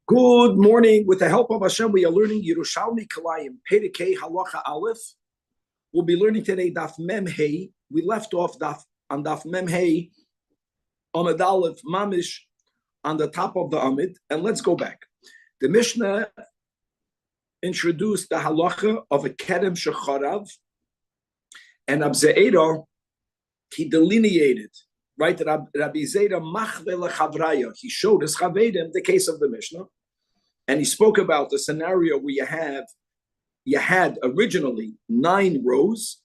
Good morning. With the help of Hashem, we are learning Yerushalmi Kalayim, Perikei Halacha Aleph. We'll be learning today Daf Mem Hey. We left off on Daf Mem Hey, Amid Aleph, Mamish, on the top of the Amid. And let's go back. The Mishnah introduced the halacha of a Kedem Shecharav, and Abzeira, he delineated, right? Rabbi Zera Machve Lechavraya. He showed us Chavedim the case of the Mishnah. And he spoke about the scenario where you had originally 9 rows.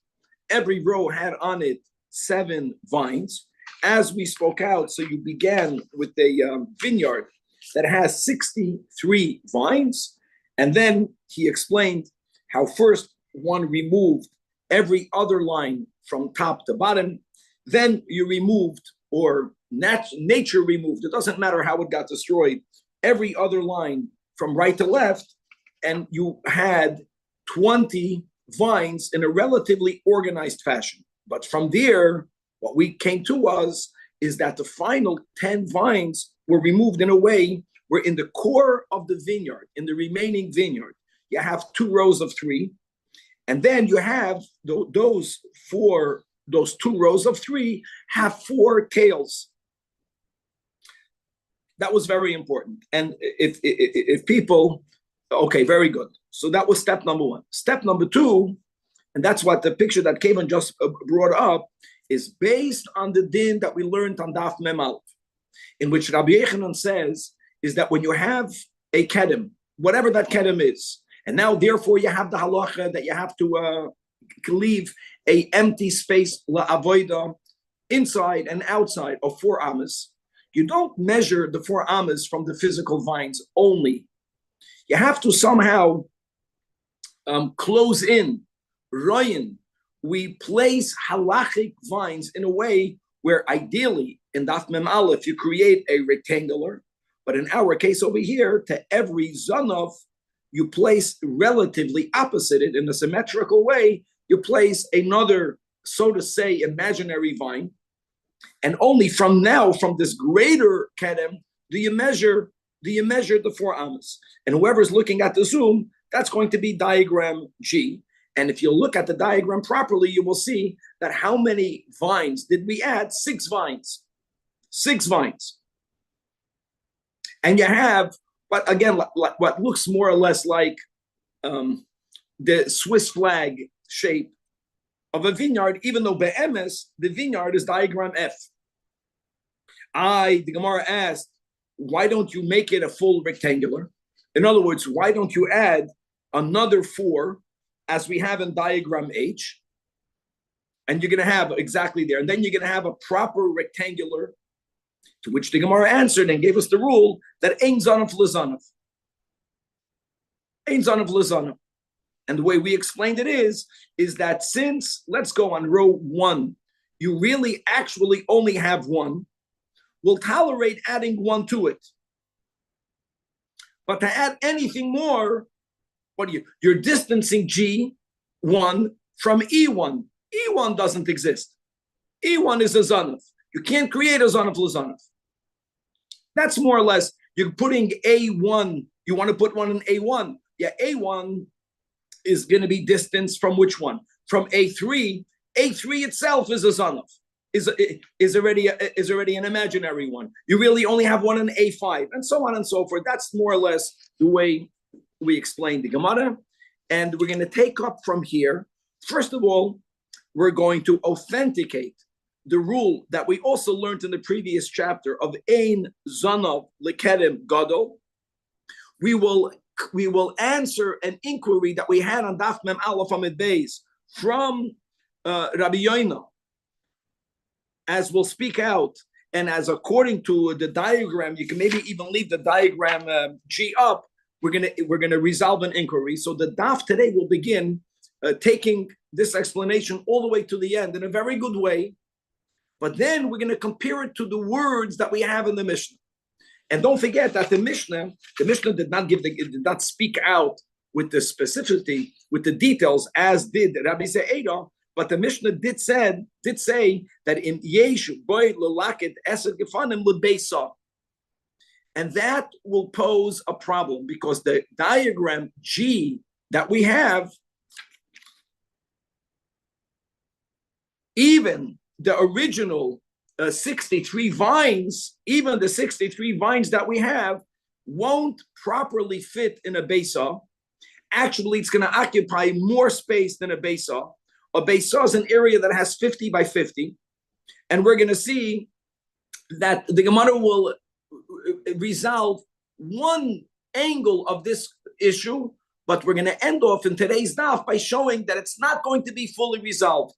Every row had on it 7 vines. As we spoke out, so you began with a vineyard that has 63 vines. And then he explained how first one removed every other line from top to bottom. Then you removed, or nature removed, it doesn't matter how it got destroyed, every other line from right to left, and you had 20 vines in a relatively organized fashion. But from there, what we came to is that the final 10 vines were removed in a way where in the core of the vineyard, in the remaining vineyard, you have 2 rows of 3, and then you have those 2 rows of 3 have 4 tails. That was very important. And if people, okay, very good. So that was step number 1. Step number 2, and that's what the picture that Kevin just brought up, is based on the din that we learned on Daf Mem Aleph, in which Rabbi Yechanan says is that when you have a kedem, whatever that kedem is, and now therefore you have the halacha that you have to leave a empty space la'avoida inside and outside of 4 amas. You don't measure the 4 amas from the physical vines only. You have to somehow close in, royin. We place halachic vines in a way where ideally in Daf Mem Aleph you create a rectangular, but in our case over here, to every zanav you place relatively opposite it in a symmetrical way. You place another, so to say, imaginary vine. And only from this greater kedem, do you measure the 4 amas. And whoever's looking at the Zoom, that's going to be diagram G. And if you look at the diagram properly, you will see that how many vines did we add? 6 vines. 6 vines. And you have, but again, what looks more or less like the Swiss flag shape of a vineyard, even though be'emes, the vineyard is diagram F. The Gemara asked, why don't you make it a full rectangular? In other words, why don't you add another 4 as we have in diagram H? And you're going to have exactly there. And then you're going to have a proper rectangular, to which the Gemara answered and gave us the rule that ein zanav l'zanav. Ein zanav l'zanav. And the way we explained it is that since, let's go on row 1, you really actually only have 1, we'll tolerate adding 1 to it. But to add anything more, you're distancing G1 from E1. E1 doesn't exist. E1 is a zanav. You can't create a zanav l'zanav. That's more or less, you're putting A1, you want to put one in A1. Yeah, A1 is going to be distance from which one? From A3. A3 itself is a zanav, is already an imaginary one. You really only have one in A5, and so on and so forth. That's more or less the way we explain the Gemara. And we're going to take up from here. First of all, we're going to authenticate the rule that we also learned in the previous chapter of ein zanav lekedem gadol. We will answer an inquiry that we had on Daf Mem Aleph Amid Beis from Rabbi Yoina, as we'll speak out, and as according to the diagram, you can maybe even leave the diagram G up. We're gonna resolve an inquiry. So the Daf today will begin taking this explanation all the way to the end in a very good way, but then we're going to compare it to the words that we have in the Mishnah. And don't forget that the Mishnah did not speak out with the specificity, with the details, as did Rabbi Ze'eda, but the Mishnah did say that in Yeshu boy lelaket esed gefanim lebeisa, And that will pose a problem because the diagram G that we have, even the original 63 vines, even the 63 vines that we have won't properly fit in a besa. Actually, it's going to occupy more space than a besa. A besa is an area that has 50 by 50. And we're going to see that the Gemara will resolve one angle of this issue, but we're going to end off in today's daf by showing that it's not going to be fully resolved.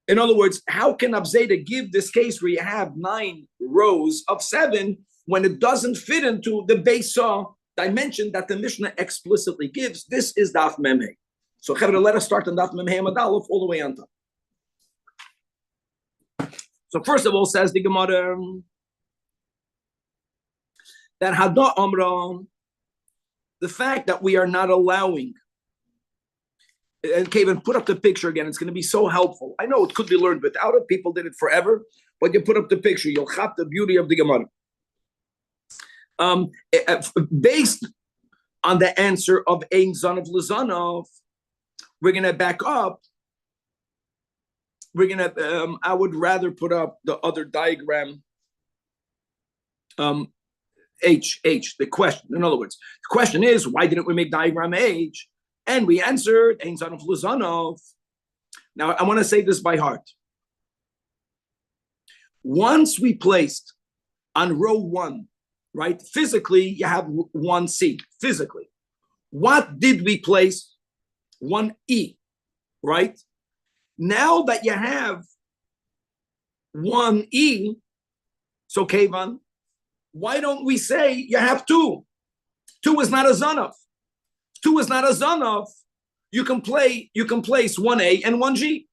In other words, how can Abzeda give this case where you have 9 rows of 7 when it doesn't fit into the Beisah dimension that the Mishnah explicitly gives? This is Daf Memhe. So, Chavra, let us start on Daf Memhe Amadalef all the way on top. So, first of all, says the Gemara that Hada Amra, the fact that we are not allowing. And Kevin, put up the picture again. It's going to be so helpful. I know it could be learned without it. People did it forever. But you put up the picture, you'll have the beauty of the Gemara. Based on the answer of Ein Zon of Lezanov, we're going to back up. We're going to, I would rather put up the other diagram. H, the question. In other words, the question is, why didn't we make diagram H? And we answered, Ein Zon of Lezanov. Now, I want to say this by heart. Once we placed on row 1, right, physically, you have 1C, physically. What did we place? 1E, right? Now that you have 1E, so Kevan, why don't we say you have 2? 2 is not a Zanov. 2 is not a Zanov. You can place 1A and 1G.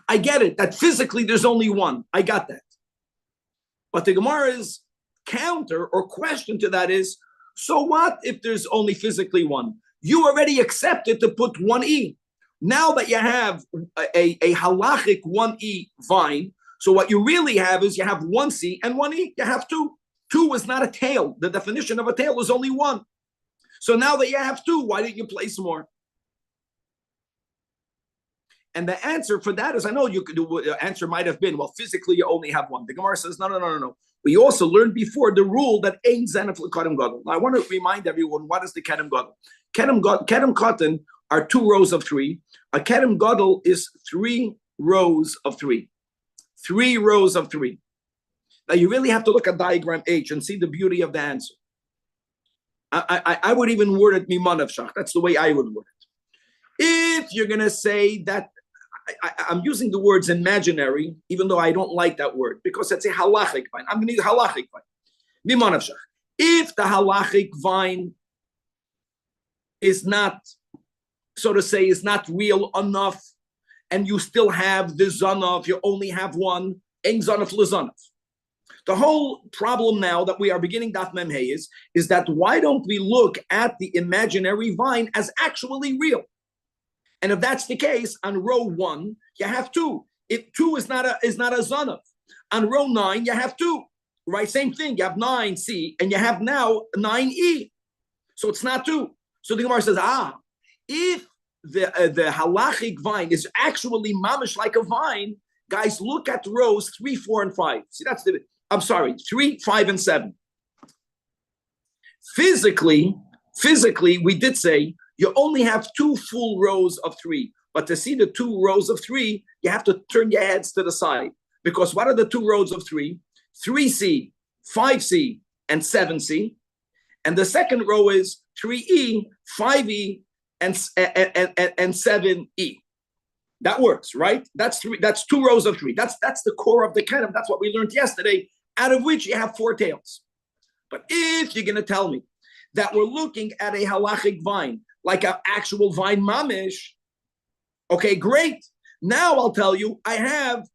I get it, that physically there's only 1. I got that. But the Gemara's counter or question to that is, so what if there's only physically 1? You already accepted to put 1E. Now that you have a halachic 1E vine, so what you really have is you have 1C and 1E. You have 2. 2 is not a tail. The definition of a tail is only 1. So now that you have 2, why didn't you place more? And the answer for that is, I know you could do, the answer might have been, well, physically you only have 1. The Gemara says, no. We also learned before the rule that Ein Zenef L'Kadam Gadol. Now I want to remind everyone, what is the Kedem Gadol? Kedem Katan are 2 rows of 3. A Kedem Gadol is 3 rows of 3. 3 rows of 3. Now you really have to look at diagram H and see the beauty of the answer. I would even word it Miman of Shach. That's the way I would word it. If you're going to say that, I'm using the words imaginary, even though I don't like that word, because it's a halachic vine. I'm going to use halachic vine. Miman of Shach. If the halachic vine is not, so to say, is not real enough, and you still have the Zanov, you only have 1, Ein Zanov L'Zanov. The whole problem now that we are beginning Daf Memhe is that why don't we look at the imaginary vine as actually real? And if that's the case, on row 1, you have 2. If 2 is not a Zanov. On row 9, you have 2. Right? Same thing. You have 9C, and you have now 9E. So it's not 2. So the Gemara says, if the halachic vine is actually mamish like a vine, guys, look at rows 3, 4, and 5. See, that's the... I'm sorry, 3, 5, and 7. Physically, we did say you only have 2 full rows of 3. But to see the 2 rows of 3, you have to turn your heads to the side. Because what are the 2 rows of 3? 3C, 5C, and 7C. And the second row is 3E, 5E, and 7E. That works, right? That's 2 rows of 3. That's the core of the kedem. That's what we learned yesterday, out of which you have 4 tails. But if you're going to tell me that we're looking at a halachic vine, like an actual vine mamish, okay, great. Now I'll tell you, I have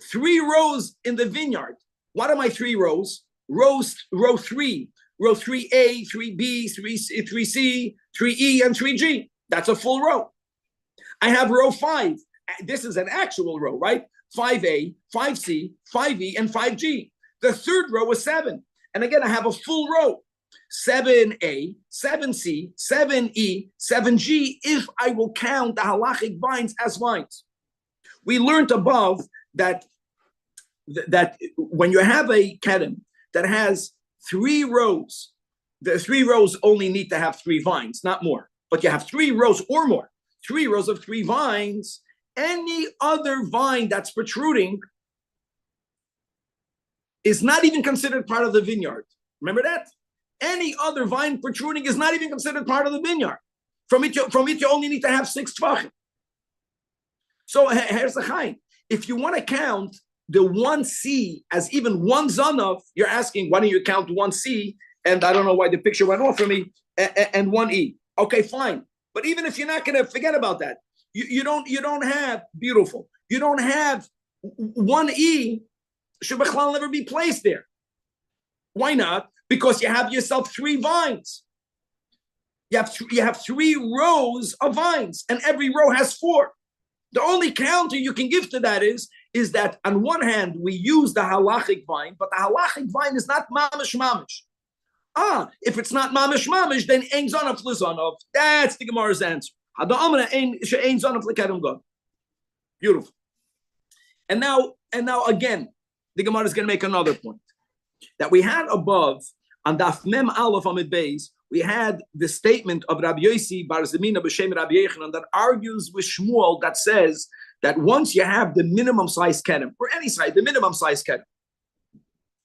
3 rows in the vineyard. What are my 3 rows? Row 3, row 3A, 3B, 3C, 3E, and 3G. That's a full row. I have row 5. This is an actual row, right? 5A, 5C, 5E, and 5G. The third row is 7. And again, I have a full row. 7A, 7C, 7E, 7G, if I will count the halachic vines as vines. We learned above that when you have a kedem that has 3 rows, the 3 rows only need to have 3 vines, not more. But you have 3 rows or more, 3 rows of 3 vines. Any other vine that's protruding is not even considered part of the vineyard. Remember that? Any other vine protruding is not even considered part of the vineyard. From it you only need to have 6 tvachim. So here's the chaim. If you want to count the 1C as even one zanav, you're asking, why don't you count 1C? And I don't know why the picture went off for me, and 1E. Okay, fine. But even if you're not going to forget about that, you don't have, beautiful, you don't have 1E should Bechlal never be placed there. Why not? Because you have yourself 3 vines. You have 3 rows of vines, and every row has 4. The only counter you can give to that is that on one hand we use the halachic vine, but the halachic vine is not mamish mamish. If it's not mamish mamish, then ein zanaf lizanov. That's the Gemara's answer. Beautiful. And now again, the Gemara is going to make another point that we had above on Daf Mem Aleph Amid Beis. We had the statement of Rabbi Yossi Bar Zemina b'Shem Rabbi Yechanan that argues with Shmuel that says that once you have the minimum size kedem, or any size, the minimum size kedem,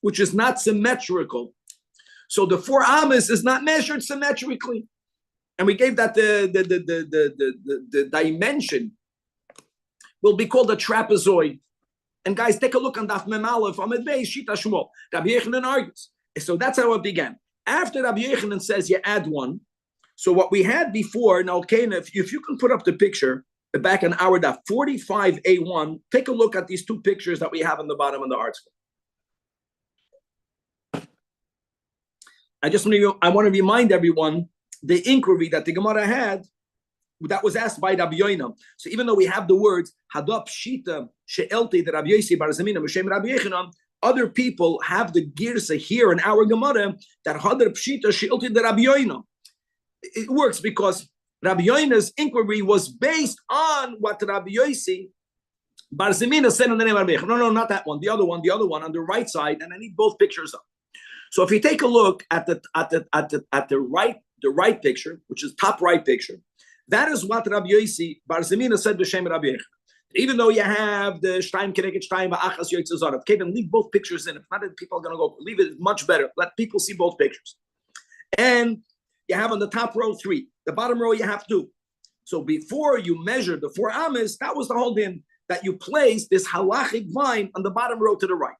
which is not symmetrical, so the 4 amas is not measured symmetrically, and we gave that the dimension will be called a trapezoid. And guys, take a look on Daf Mem Aleph Amid Beis Shita Shmuel. Rabbi Yechanan argues. So that's how it began. After Rabbi Yechanan says you add 1, so what we had before, now, okay, if you can put up the picture back in our Daf 45A1, take a look at these 2 pictures that we have on the bottom of the article. I want to remind everyone the inquiry that the Gemara had that was asked by Rabbi Yoina. So even though we have the words Hadap Shita She'elti the Rabbi Yossi Bar Zemina B'Shem Rabbi Yechanan, other people have the girsa here in our Gemara that Hadap Shita She'elti the Rabbi Yoina. It works because Rabbi Yoina's inquiry was based on what Rabbi Yossi Bar Zemina said on the name of Rabbi Yechanan. No, not that one. The other one on the right side, and I need both pictures up. So if you take a look at the right picture, which is top right picture, that is what Rabbi Yossi Bar Zemina said b'Shem Rabbi Yechanan. Even though you have the Shtaim Keneged Shtaim Ba'achas Yotzei Zarav, okay, then leave both pictures in. If not, people are going to go. Leave it much better. Let people see both pictures. And you have on the top row 3, the bottom row you have 2. So before you measure the 4 amas, that was the whole din that you place this halachic vine on the bottom row to the right.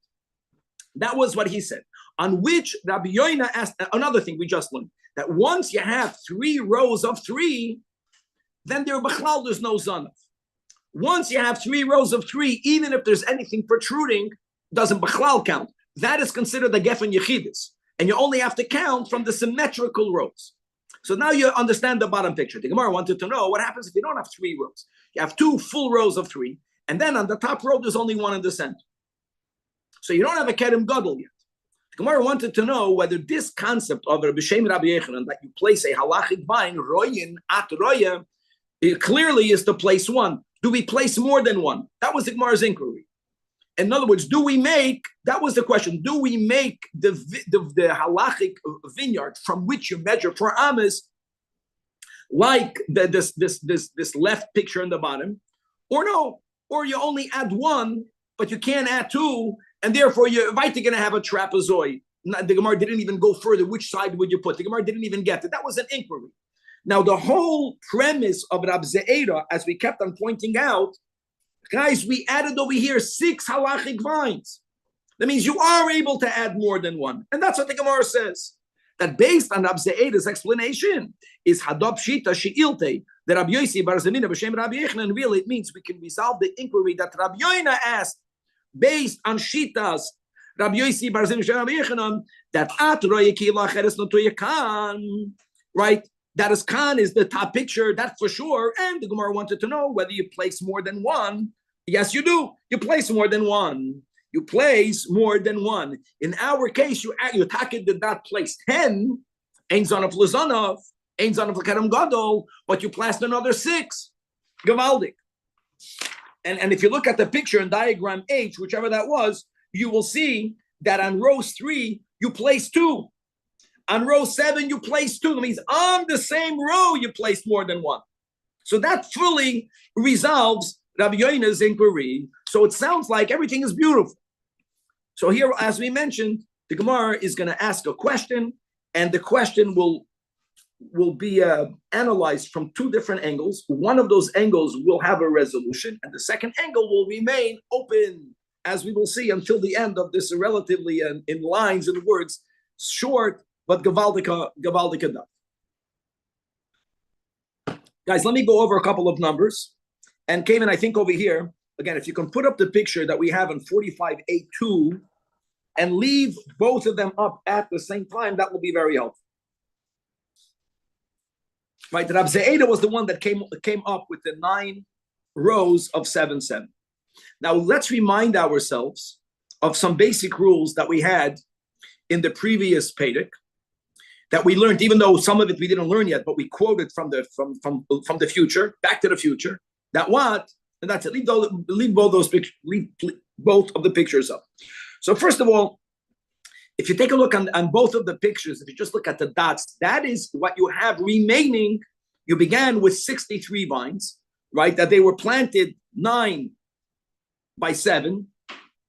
That was what he said. On which Rabbi Yoina asked another thing we just learned, that once you have 3 rows of 3, then there's no zanav. Once you have 3 rows of 3, even if there's anything protruding, doesn't b'chlal count. That is considered the gefen yechidus, and you only have to count from the symmetrical rows. So now you understand the bottom picture. The Gemara wanted to know what happens if you don't have 3 rows. You have 2 full rows of 3, and then on the top row there's only 1 in the center. So you don't have a kedem gadol yet. The Gemara wanted to know whether this concept of Rabbi Shem Rabbi Yechanan that you place a halachic vine royin at roya, it clearly is to place 1. Do we place more than 1? That was the Gemara's inquiry. In other words, that was the question, do we make the halachic vineyard from which you measure 4 amas, like this left picture in the bottom, or no? Or you only add 1, but you can't add 2, and therefore you're going to have a trapezoid. The Gemara didn't even go further. Which side would you put? The Gemara didn't even get it. That was an inquiry. Now, the whole premise of Rab Ze'era, as we kept on pointing out, guys, we added over here 6 halachic vines. That means you are able to add more than 1. And that's what the Gemara says. That based on Rab Ze'era's explanation is Hadab Shita She'ilte, the Rabbi Yossi Bar Zemina B'Shem Rabbi Yechanan, really it means we can resolve the inquiry that Rabbi Yoina asked based on Shitas Rabbi Yossi Bar Zemina B'Shem Rabbi Yechanan, that At Roye Kila Cheres Notoye Kan, right? That is Khan is the top picture, that's for sure. And the Gemara wanted to know whether you place more than 1 Yes, you do. You place more than one. You place more than one. In our case, you Takid did not place 10. Ein Zanov Lazanov, Ein Zanov Lakaram Gadol, but you placed another 6. Gavaldik. And if you look at the picture in diagram H, whichever that was, you will see that on row 3, you place 2. On row 7, you place 2. That means on the same row, you placed more than one. So that fully resolves Rabbi Yoina's inquiry. So it sounds like everything is beautiful. So here, as we mentioned, the Gemara is going to ask a question, and the question will be analyzed from 2 different angles. One of those angles will have a resolution, and the second angle will remain open, as we will see until the end of this relatively, in lines and words, short, but Gavaldika daf. Guys, let me go over a couple of numbers. And Kevin, I think over here, again, if you can put up the picture that we have in 45A2 and leave both of them up at the same time, that will be very helpful. Right, the Rab Ze'eda was the one that came up with the 9 rows of 7, 7. Now, let's remind ourselves of some basic rules that we had in the previous Pedic that we learned, even though some of it we didn't learn yet, but we quoted from the future, Back to the Future. That what? And that's it. Leave both those pictures. Leave both of the pictures up. So first of all, if you take a look on both of the pictures, if you just look at the dots, that is what you have remaining. You began with 63 vines, right? That they were planted 9 by 7.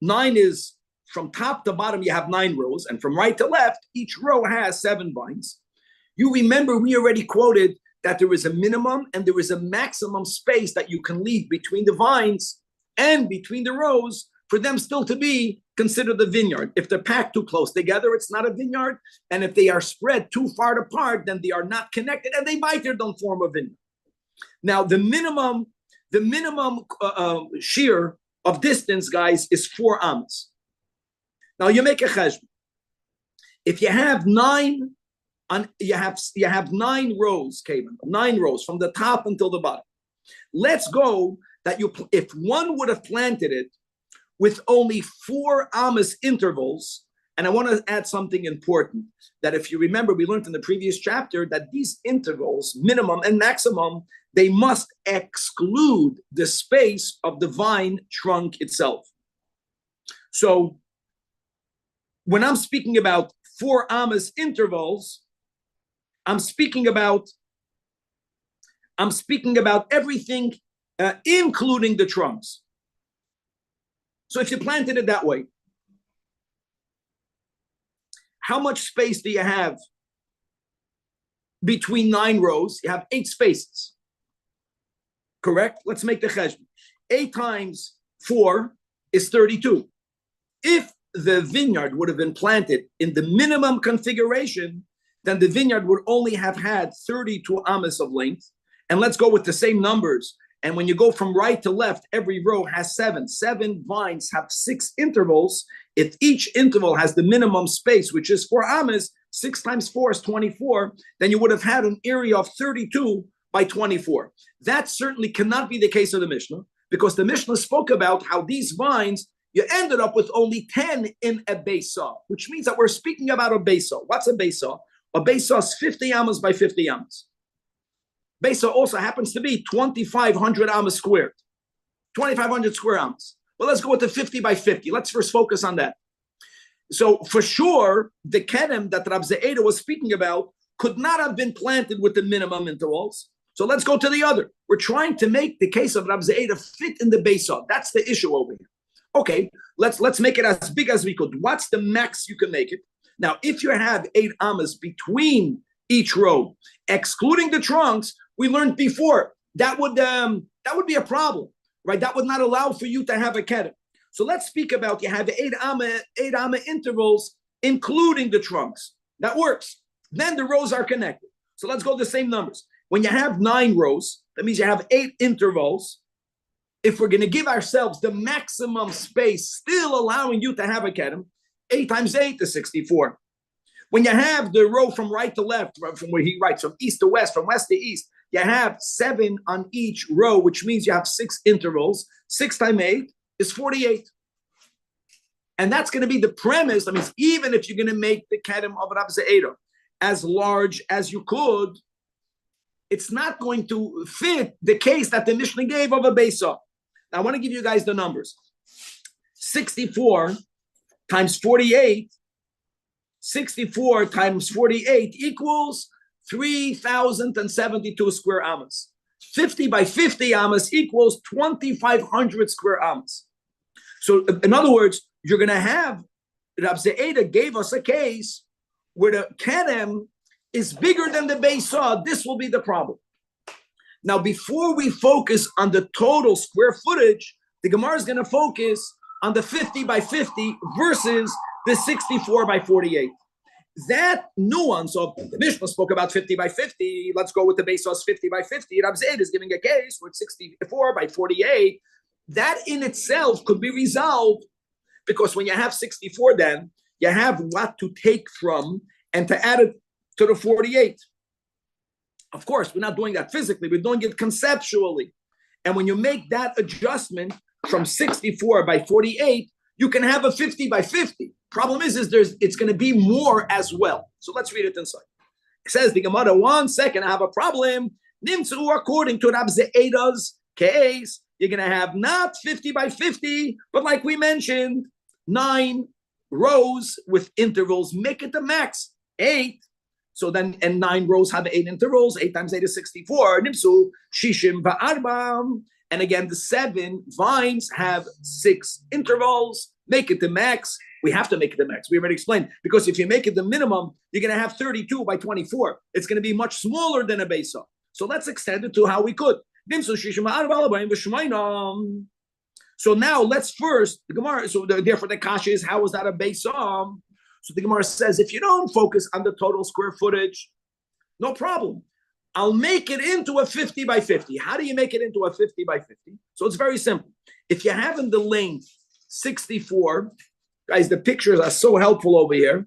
9 is from top to bottom, you have 9 rows, and from right to left, each row has 7 vines. You remember we already quoted that there is a minimum and there is a maximum space that you can leave between the vines and between the rows for them still to be considered a vineyard. If they're packed too close together, it's not a vineyard. And if they are spread too far apart, then they are not connected and they might don't form a vineyard. Now, the minimum shear of distance, guys, is 4 amos. Now you make a cheshbon. If you have 9 you have 9 rows, Kevin, 9 rows from the top until the bottom. Let's go that if one would have planted it with only 4 amos intervals, and I want to add something important, that if you remember, we learned in the previous chapter that these intervals, minimum and maximum, they must exclude the space of the vine trunk itself. So when I'm speaking about 4 amos intervals, I'm speaking about everything, including the trunks. So if you planted it that way, how much space do you have between 9 rows? You have 8 spaces. Correct? Let's make the cheshbon. 8 times 4 is 32. If the vineyard would have been planted in the minimum configuration, then the vineyard would only have had 32 amos of length. And let's go with the same numbers. And when you go from right to left, every row has 7. 7 vines have 6 intervals. If each interval has the minimum space, which is 4 amos, 6 times 4 is 24, then you would have had an area of 32 by 24. That certainly cannot be the case of the Mishnah, because the Mishnah spoke about how these vines, you ended up with only 10 in a beisah, which means that we're speaking about a beisah. What's a beisah? A beisah is 50 amos by 50 amos. Beisah also happens to be 2,500 amos squared, 2,500 square amos. Well, let's go with the 50 by 50. Let's first focus on that. So for sure, the kedem that Rab Ze'eda was speaking about could not have been planted with the minimum intervals. So let's go to the other. We're trying to make the case of Rab Ze'eda fit in the beisah. That's the issue over here. Okay, let's make it as big as we could. What's the max you can make it? Now, if you have 8 amos between each row, excluding the trunks, we learned before that would be a problem, right? That would not allow for you to have a kedem. So let's speak about you have 8 amma intervals, including the trunks. That works. Then the rows are connected. So let's go the same numbers. When you have 9 rows, that means you have 8 intervals. If we're going to give ourselves the maximum space, still allowing you to have a kedem, 8 times 8 is 64. When you have the row from right to left, from where he writes, from east to west, from west to east, you have 7 on each row, which means you have 6 intervals. 6 times 8 is 48. And that's going to be the premise. That means even if you're going to make the kedem of Rabbi Zajac as large as you could, it's not going to fit the case that the Mishnah gave of a Beisah. Now, I want to give you guys the numbers. 64 times 48, 64 times 48 equals 3,072 square amas. 50 by 50 amas equals 2,500 square amas. So, in other words, you're going to have, Rabbi Zajac gave us a case where the kedem is bigger than the Beisah. This will be the problem. Now, before we focus on the total square footage, the Gemara is going to focus on the 50 by 50 versus the 64 by 48. That nuance of the Mishnah spoke about 50 by 50. Let's go with the Beisah's 50 by 50. Rabbi Zajac is giving a case with 64 by 48. That in itself could be resolved because when you have 64, then you have what to take from and to add it to the 48. Of course, we're not doing that physically. We're doing it conceptually. And when you make that adjustment from 64 by 48, you can have a 50 by 50. Problem is it's going to be more as well. So let's read it inside. It says, the Gemara, 1 second, I have a problem. Nimtzu, according to Rabbi Zaja's case, you're going to have not 50 by 50, but like we mentioned, 9 rows with intervals. Make it the max, 8. So then, and 9 rows have 8 intervals. 8 times 8 is 64. Nimsu, shishim va'arbam. And again, the 7 vines have 6 intervals. Make it the max. We have to make it the max. We already explained. Because if you make it the minimum, you're going to have 32 by 24. It's going to be much smaller than a Beisah. So let's extend it to how we could. So now let's first, the Gemara, so therefore the kasha is, how is that a Beisah? So the Gemara says, if you don't focus on the total square footage, no problem. I'll make it into a 50 by 50. How do you make it into a 50 by 50? So it's very simple. If you have in the length 64, guys, the pictures are so helpful over here.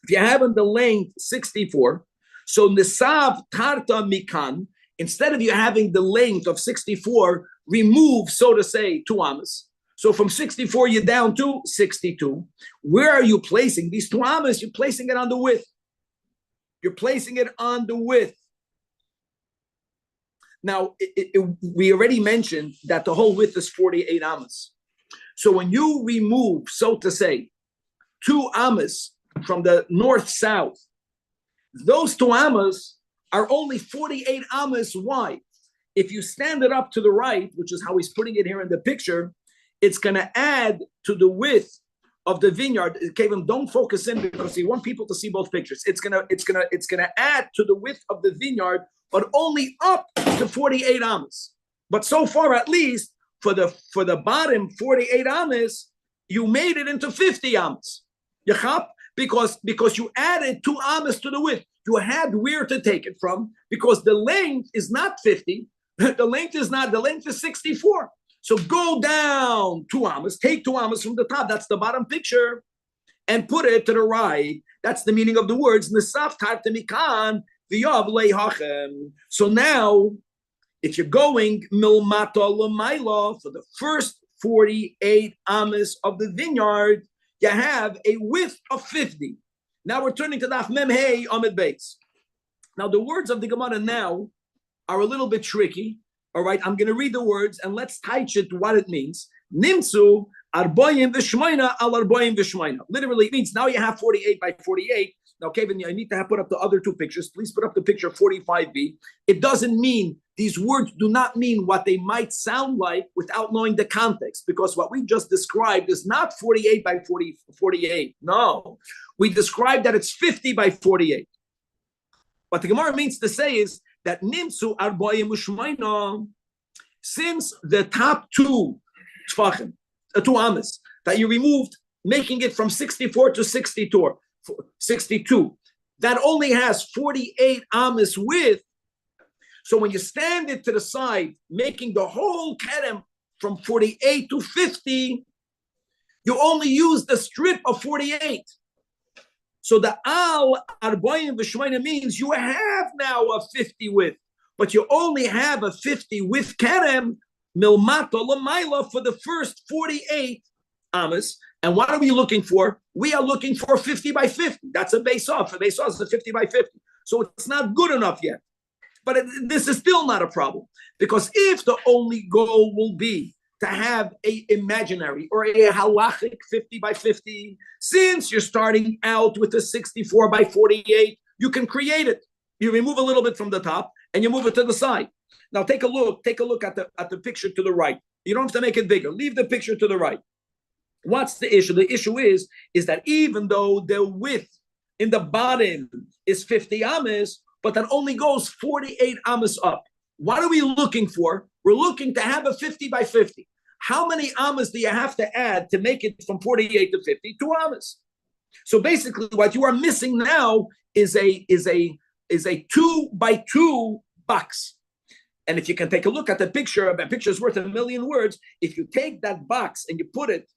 If you have in the length 64, so nisav tarta mikan, instead of you having the length of 64, remove, so to say, 2 amas. So from 64, you're down to 62. Where are you placing these 2 amas? You're placing it on the width. You're placing it on the width. Now, we already mentioned that the whole width is 48 amas. So when you remove, so to say, 2 amas from the north-south, those 2 amas are only 48 amas wide. If you stand it up to the right, which is how he's putting it here in the picture, it's going to add to the width of the vineyard. Kevin, don't focus in because you want people to see both pictures. It's gonna add to the width of the vineyard, but only up to 48 amas. But so far, at least for the bottom 48 amas, you made it into 50 amas. Because you added 2 amas to the width. You had where to take it from because the length is not 50. The length is 64. So go down 2 amas, take 2 amas from the top, that's the bottom picture, and put it to the right. That's the meaning of the words, Nisaf tartemikan v'yav leihachem. So now, if you're going milmata l'mayla for the first 48 amas of the vineyard, you have a width of 50. Now we're turning to Daf Mem Hey Amid Beis. Now the words of the Gemara now are a little bit tricky. All right, I'm going to read the words and let's touch it what it means. Nimtzu arboyim v'shmeina al arboyim v'shmeina. Literally, it means now you have 48 by 48. Now, Kevin, I need to put up the other 2 pictures. Please put up the picture 45b. It doesn't mean, these words do not mean what they might sound like without knowing the context, because what we just described is not 48 by 48. No, we described that it's 50 by 48. What the Gemara means to say is that nimtzu arboyim u'shmeina, since the top 2 tfachim, 2 amas that you removed, making it from 64 to 62, that only has 48 amas width. So when you stand it to the side, making the whole kedem from 48 to 50, you only use the strip of 48. So the al arboyim v'shmeina means you have now a 50 width, but you only have a 50 with kerem, milmato lamaila, for the first 48 amas. And what are we looking for? We are looking for 50 by 50. That's a base off. A base off is a 50 by 50. So it's not good enough yet. But this is still not a problem, because if the only goal will be to have a imaginary or a halachic 50 by 50, since you're starting out with a 64 by 48, you can create it. You remove a little bit from the top and you move it to the side. Now take a look at the picture to the right. You don't have to make it bigger. Leave the picture to the right. What's the issue? The issue is that even though the width in the bottom is 50 amas, but that only goes 48 amas up. What are we looking for? We're looking to have a 50 by 50. How many amas do you have to add to make it from 48 to 50? 2 amas. So basically, what you are missing now is a 2 by 2 box. And if you can take a look at the picture is worth a million words. If you take that box and you put it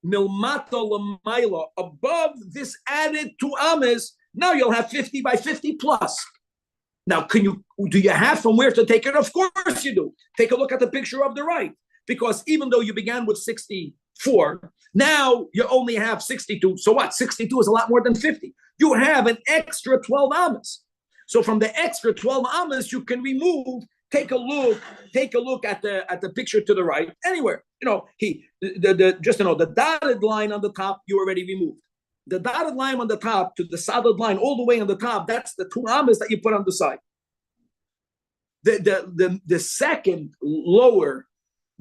milmato lamaila above this added 2 amas, now you'll have 50 by 50 plus. Now, do you have from where to take it? Of course you do. Take a look at the picture of the right. Because even though you began with 64, now you only have 62. So what? 62 is a lot more than 50. You have an extra 12 amas. So from the extra 12 amas, you can remove. Take a look at the picture to the right. Anywhere, the dotted line on the top you already removed. The dotted line on the top to the solid line all the way on the top, that's the 2 amas that you put on the side. The second lower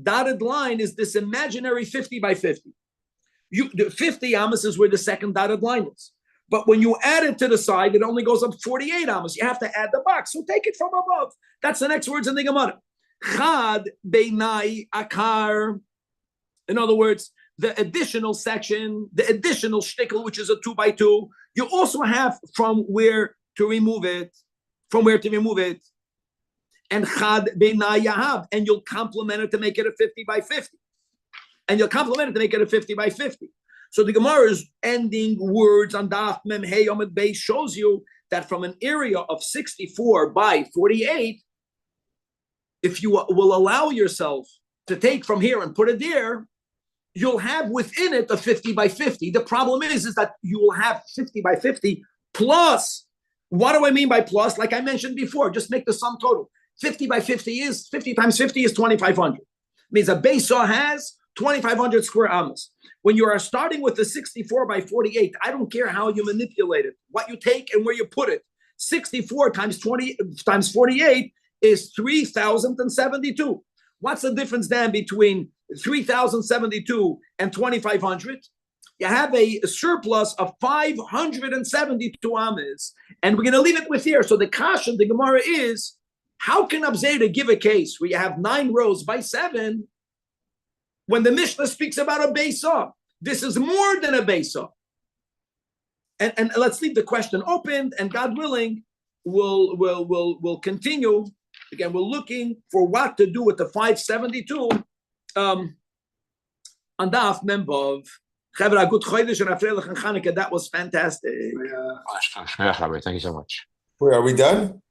dotted line is this imaginary 50 by 50. The 50 amas is where the second dotted line is. But when you add it to the side, it only goes up 48 amas. You have to add the box. So take it from above. That's the next words in the Gemara. Chad beinai akar. In other words, the additional section, the additional shtickle, which is a 2 by 2, you also have from where to remove it. And chad beinai yahav, and you'll complement it to make it a 50 by 50. So the Gemara's ending words on Daf Mem Hey Amud Beis shows you that from an area of 64 by 48, if you will allow yourself to take from here and put it there, you'll have within it a 50 by 50. The problem is that you will have 50 by 50 plus. What do I mean by plus? Like I mentioned before, just make the sum total. 50 by 50 is 50 times 50 is 2,500. Means a base saw has 2,500 square amas. When you are starting with the 64 by 48, I don't care how you manipulate it, what you take and where you put it. 64 times 20 times 48 is 3,072. What's the difference then between 3,072 and 2,500? You have a surplus of 572 amas, and we're going to leave it with here. So the kasha, the Gemara is, how can Abzeda give a case where you have 9 rows by 7 when the Mishnah speaks about a beisah? This is more than a beisah. And let's leave the question open, and God willing, we'll continue. Again, we're looking for what to do with the 572 on Daf Membov. That was fantastic. Rabbi, thank you so much. Where are we done?